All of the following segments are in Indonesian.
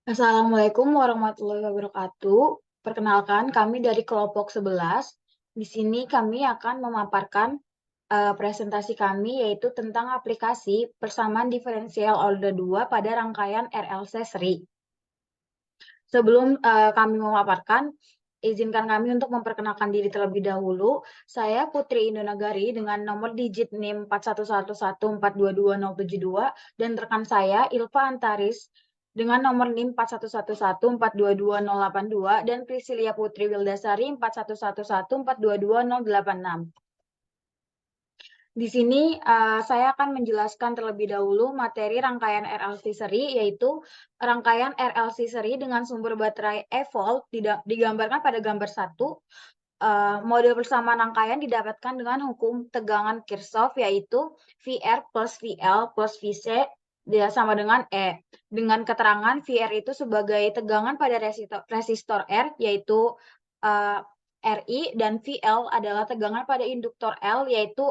Assalamualaikum warahmatullahi wabarakatuh. Perkenalkan, kami dari kelompok 11. Di sini kami akan memaparkan presentasi kami yaitu tentang aplikasi persamaan diferensial order 2 pada rangkaian RLC seri. Sebelum kami memaparkan, izinkan kami untuk memperkenalkan diri terlebih dahulu. Saya Putri Indonagari dengan nomor digit NIM 4111422072 dan rekan saya Ilva Antaris dengan nomor NIM 4111422082 dan Priscilia Putri Wildasari 4111422086. Di sini saya akan menjelaskan terlebih dahulu materi rangkaian RLC seri, yaitu rangkaian RLC seri dengan sumber baterai e-volt digambarkan pada gambar 1. Model persamaan rangkaian didapatkan dengan hukum tegangan Kirchhoff, yaitu VR plus VL plus VC dia sama dengan E. Dengan keterangan VR itu sebagai tegangan pada resistor R, yaitu uh, RI, dan VL adalah tegangan pada induktor L, yaitu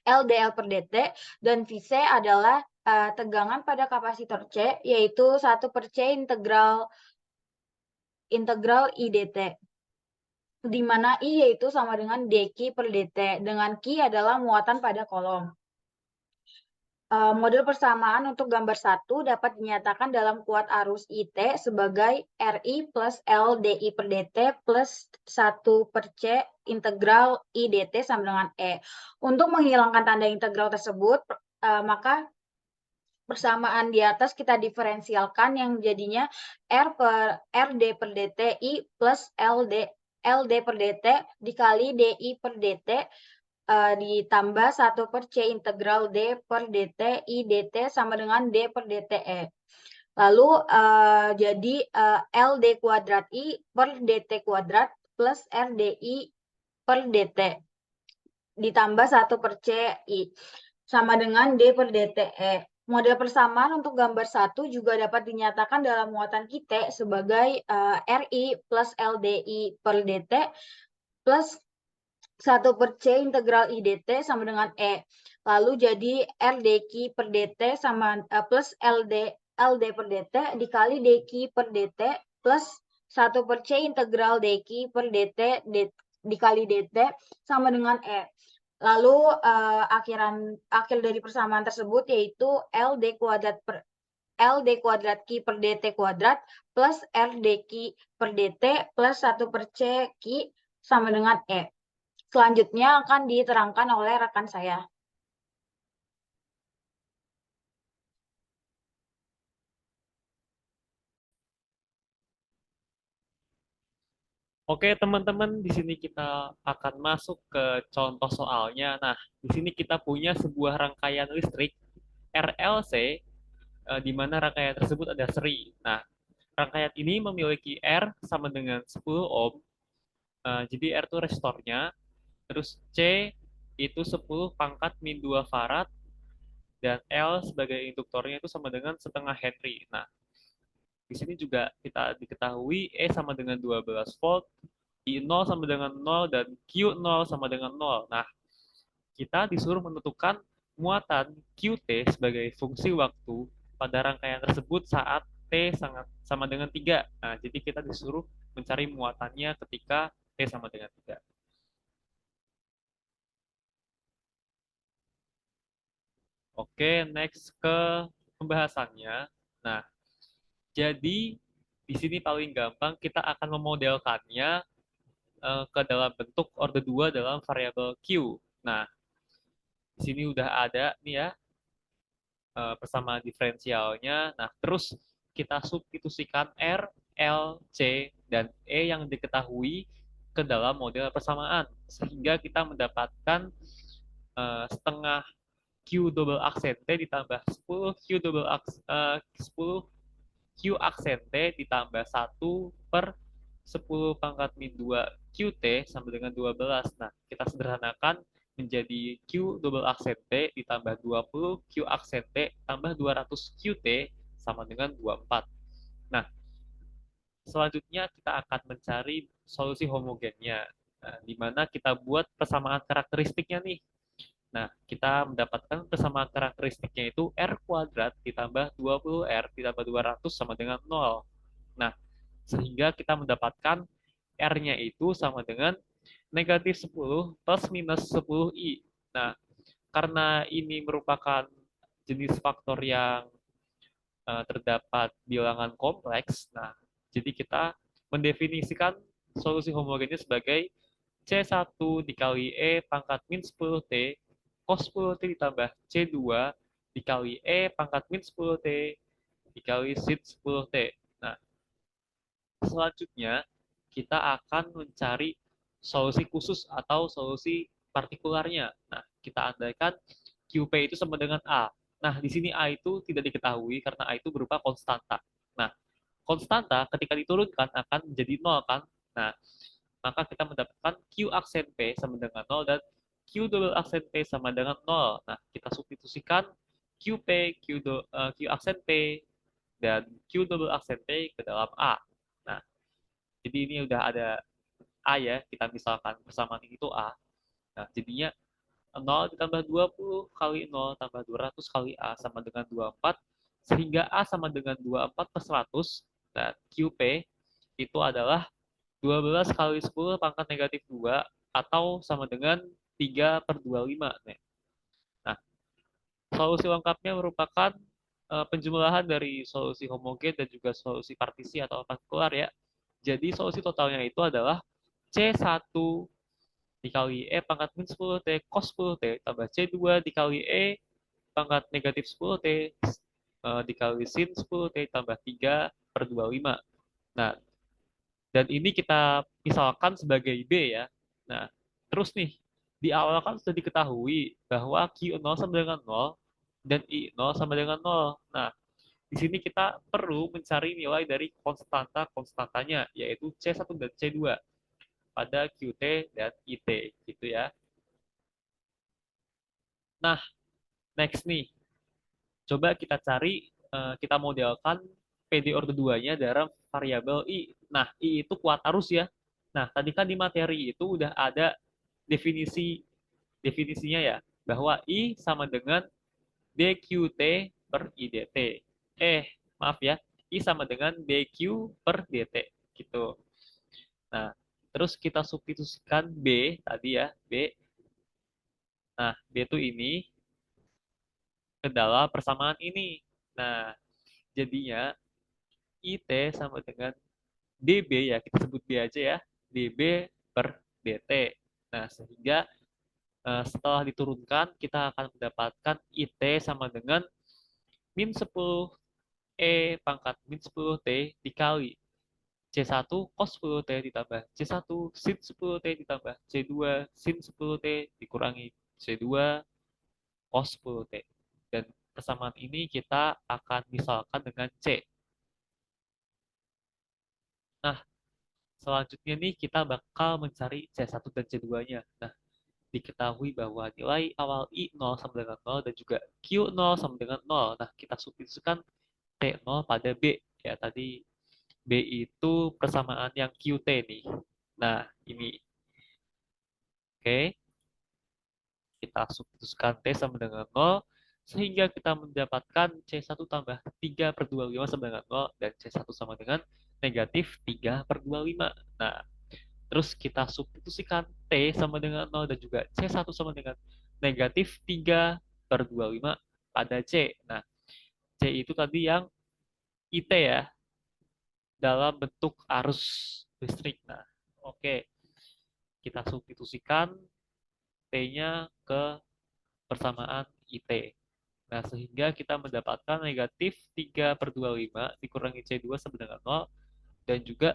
LDL per dt, dan Vc adalah tegangan pada kapasitor C, yaitu 1 per C integral IDT, di mana I yaitu sama dengan dq per dt, dengan Q adalah muatan pada kolom. Model persamaan untuk gambar 1 dapat dinyatakan dalam kuat arus IT sebagai RI plus L DI per DT plus 1 per C integral IDT sama dengan E. Untuk menghilangkan tanda integral tersebut, maka persamaan di atas kita diferensialkan yang jadinya RD per DT I plus LD per DT dikali DI per DT ditambah 1 per C integral D per DT I DT sama dengan D per DTE. Lalu jadi LD kuadrat I per DT kuadrat plus RDI per DT ditambah 1 per C I sama dengan D per DTE. Model persamaan untuk gambar 1 juga dapat dinyatakan dalam muatan kita sebagai RI plus LDI per DT plus 1 per C integral IDT sama dengan E. Lalu jadi RDQ per DT sama plus LD per DT dikali DQ per DT plus 1 per C integral DQ per DT dikali DT sama dengan E. Lalu akhir dari persamaan tersebut yaitu LD kuadrat Q per DT kuadrat plus RDQ per DT plus 1 per C Q sama dengan E. Selanjutnya akan diterangkan oleh rekan saya. Oke, teman-teman, di sini kita akan masuk ke contoh soalnya. Nah, di sini kita punya sebuah rangkaian listrik RLC, di mana rangkaian tersebut ada seri. Nah, rangkaian ini memiliki R sama dengan 10 ohm, jadi R itu resistornya, terus C itu 10 pangkat min 2 farad, dan L sebagai induktornya itu sama dengan setengah Henry. Nah, di sini juga kita diketahui E sama dengan 12 volt, I0 sama dengan 0, dan Q0 sama dengan 0. Nah, kita disuruh menentukan muatan Qt sebagai fungsi waktu pada rangkaian tersebut saat T sangat sama dengan 3. Nah, jadi kita disuruh mencari muatannya ketika T sama dengan 3. Oke, next ke pembahasannya. Nah, jadi di sini paling gampang kita akan memodelkannya ke dalam bentuk order 2 dalam variabel Q. Nah, di sini udah ada nih ya persamaan diferensialnya. Nah, terus kita substitusikan R, L, C, dan E yang diketahui ke dalam model persamaan. Sehingga kita mendapatkan setengah Q double aksen T ditambah 10 Q double 10 Q aksen T ditambah 1 per 10 pangkat min 2 QT sama dengan 12. Nah, kita sederhanakan menjadi Q double aksen T ditambah 20 Q aksen T tambah 200 QT sama dengan 24. Nah, selanjutnya kita akan mencari solusi homogennya. Nah, di mana kita buat persamaan karakteristiknya nih. Nah, kita mendapatkan persamaan karakteristiknya itu R kuadrat ditambah 20R ditambah 200 sama dengan 0. Nah, sehingga kita mendapatkan R-nya itu sama dengan negatif 10 plus minus 10i. Nah, karena ini merupakan jenis faktor yang terdapat bilangan kompleks, nah, jadi kita mendefinisikan solusi homogennya sebagai C1 dikali E pangkat min 10T cos 10T ditambah C2 dikali E pangkat min 10T dikali sin 10T. Nah, selanjutnya kita akan mencari solusi khusus atau solusi partikularnya. Nah, kita andaikan QP itu sama dengan A. Nah, di sini A itu tidak diketahui karena A itu berupa konstanta. Nah, konstanta ketika diturunkan akan menjadi 0 kan? Nah, maka kita mendapatkan Q aksen P sama dengan 0 dan Q double aksen P sama dengan 0. Nah, kita substitusikan QP, Q aksen P, dan Q double aksen P ke dalam A. Nah, jadi ini udah ada A ya, kita misalkan persamaan ini itu A. Nah, jadinya 0 ditambah 20 kali 0 tambah 200 kali A sama dengan 24, sehingga A sama dengan 24 per 100, dan QP itu adalah 12 kali 10 pangkat negatif 2, atau sama dengan 3 per 25. Nah, solusi lengkapnya merupakan penjumlahan dari solusi homogen dan juga solusi partisi atau partikular ya. Jadi solusi totalnya itu adalah C1 dikali E pangkat min 10T cos 10T tambah C2 dikali E pangkat negatif 10T dikali sin 10T tambah 3 per 25. Nah, dan ini kita misalkan sebagai B ya. Nah, terus nih, di awal kan sudah diketahui bahwa Q0 sama dengan 0 dan I0 sama dengan 0. Nah, di sini kita perlu mencari nilai dari konstanta-konstantanya, yaitu C1 dan C2 pada QT dan IT, gitu ya. Nah, next nih, coba kita cari, kita modelkan PD order 2-nya dalam variabel I. Nah, I itu kuat arus ya. Nah, tadi kan di materi itu udah ada definisinya ya, bahwa I sama dengan dQt per IDT. Maaf ya, I sama dengan dQ per dt, gitu. Nah, terus kita substitusikan B tadi ya, B. Nah, B itu ini ke dalam persamaan ini. Nah, jadinya IT sama dengan DB ya, kita sebut B aja ya, DB per DT. Nah, sehingga setelah diturunkan, kita akan mendapatkan IT sama dengan min 10 E pangkat min 10 T dikali C1 cos 10 T ditambah C1 sin 10 T ditambah C2 sin 10 T dikurangi C2 cos 10 T. Dan persamaan ini kita akan misalkan dengan C. Nah, selanjutnya nih kita bakal mencari C1 dan C2-nya. Nah, diketahui bahwa nilai awal I0 sama dengan 0 dan juga Q0 sama dengan 0. Nah, kita substitusikan T0 pada B. Ya, tadi B itu persamaan yang QT nih. Nah, ini. Oke. Kita substitusikan T sama dengan 0, sehingga kita mendapatkan C1 tambah 3 per 25 sama dengan 0, dan C1 sama dengan negatif 3 per 25. Nah, terus kita substitusikan T sama dengan 0 dan juga C1 sama dengan negatif 3 per 25 pada C. Nah, C itu tadi yang IT ya, dalam bentuk arus listrik. Nah, oke. Kita substitusikan T-nya ke persamaan IT. Nah, sehingga kita mendapatkan negatif 3 per 25 dikurangi C2 sama dengan 0, dan juga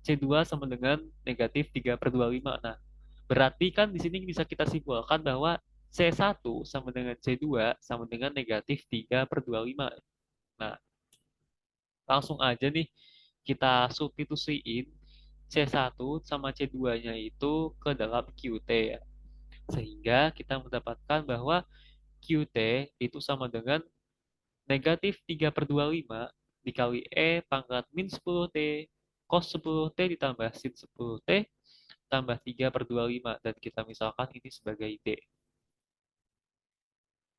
C2 sama dengan negatif 3 per 25. Nah, berarti kan di sini bisa kita simpulkan bahwa C1 sama dengan C2 sama dengan negatif 3 per 25. Nah, langsung aja nih kita substitusiin C1 sama C2-nya itu ke dalam QT ya. Sehingga kita mendapatkan bahwa QT itu sama dengan negatif 3 per 25 dikali E pangkat min 10T cos 10T ditambah sin 10T tambah 3 per 25. Dan kita misalkan ini sebagai D.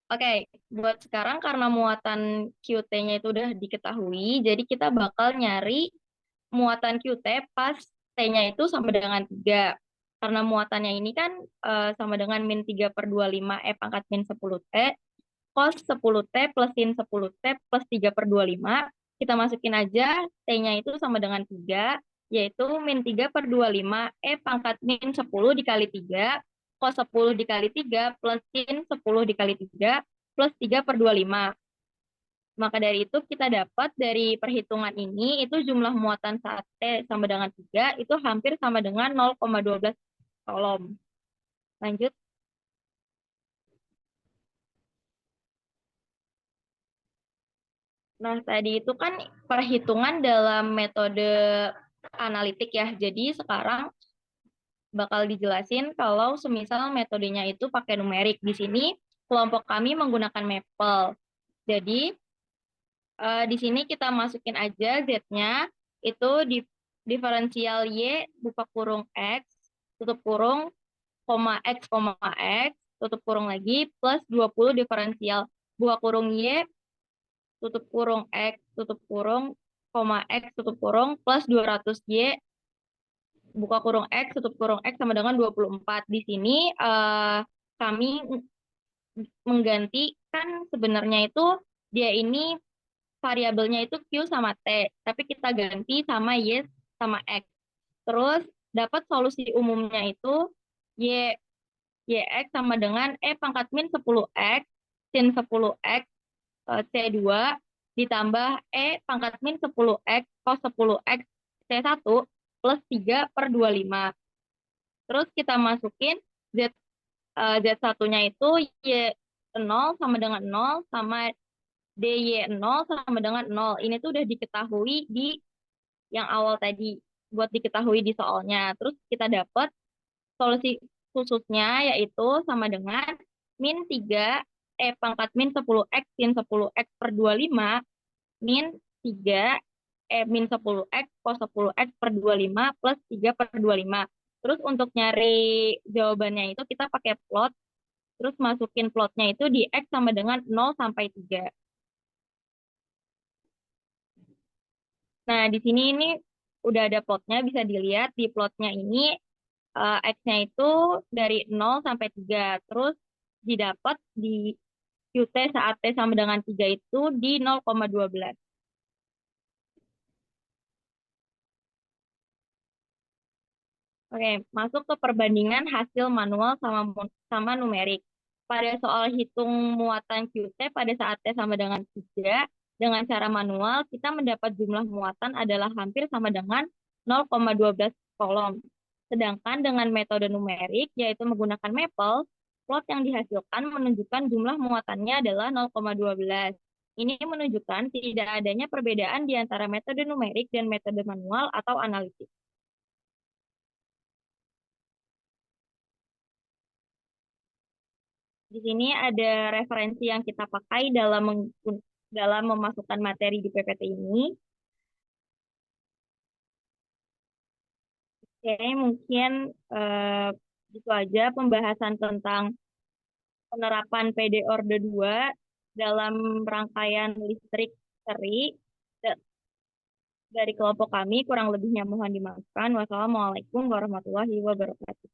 Oke, buat sekarang karena muatan QT-nya itu udah diketahui, jadi kita bakal nyari muatan QT pas T-nya itu sama dengan 3. Karena muatannya ini kan sama dengan min 3 per 25 E pangkat min 10 T, cos 10 T plus sin 10 T plus 3 per 25, kita masukin aja T-nya itu sama dengan 3, yaitu min 3 per 25 E pangkat min 10 dikali 3, cos 10 dikali 3 plus sin 10 dikali 3 plus 3 per 25. Maka dari itu kita dapat dari perhitungan ini itu jumlah muatan saat T sama dengan 3 itu hampir sama dengan 0,12 kolom. Lanjut. Nah, tadi itu kan perhitungan dalam metode analitik ya. Jadi sekarang bakal dijelasin kalau semisal metodenya itu pakai numerik. Di sini kelompok kami menggunakan Maple. Jadi di sini kita masukin aja Z-nya itu di diferensial Y buka kurung X tutup kurung koma X tutup kurung lagi plus 20 diferensial buka kurung Y tutup kurung X tutup kurung koma X tutup kurung plus 200 Y buka kurung X tutup kurung X sama dengan 24. Di sini kami mengganti kan sebenarnya itu dia ini variabelnya itu Q sama T, tapi kita ganti sama Y sama X. Terus dapat solusi umumnya itu Y, YX sama dengan E pangkat min 10X, sin 10X, C2, ditambah E pangkat min 10X, cos 10X, C1, plus 3 per 25. Terus kita masukin Z, Z1-nya itu Y0 sama dengan 0, sama DY0 sama dengan 0. Ini tuh udah diketahui di yang awal tadi, buat diketahui di soalnya. Terus kita dapat solusi khususnya yaitu sama dengan min 3 E pangkat min 10X sin 10X per 25 min 3 E min 10X cos 10X per 25 plus 3 per 25. Terus untuk nyari jawabannya itu kita pakai plot, terus masukin plotnya itu di X sama dengan 0 sampai 3. Nah, di sini ini udah ada plotnya, bisa dilihat di plotnya ini X-nya itu dari 0 sampai 3. Terus didapat di QT saat T sama dengan 3 itu di 0,12. Oke, masuk ke perbandingan hasil manual sama numerik. Pada soal hitung muatan QT pada saat T sama dengan 3, dengan cara manual, kita mendapat jumlah muatan adalah hampir sama dengan 0,12 kolom. Sedangkan dengan metode numerik, yaitu menggunakan Maple, plot yang dihasilkan menunjukkan jumlah muatannya adalah 0,12. Ini menunjukkan tidak adanya perbedaan di antara metode numerik dan metode manual atau analitik. Di sini ada referensi yang kita pakai dalam memasukkan materi di PPT ini. Oke, mungkin itu aja pembahasan tentang penerapan PD Orde 2 dalam rangkaian listrik seri dari kelompok kami. Kurang lebihnya mohon dimaafkan. Wassalamualaikum warahmatullahi wabarakatuh.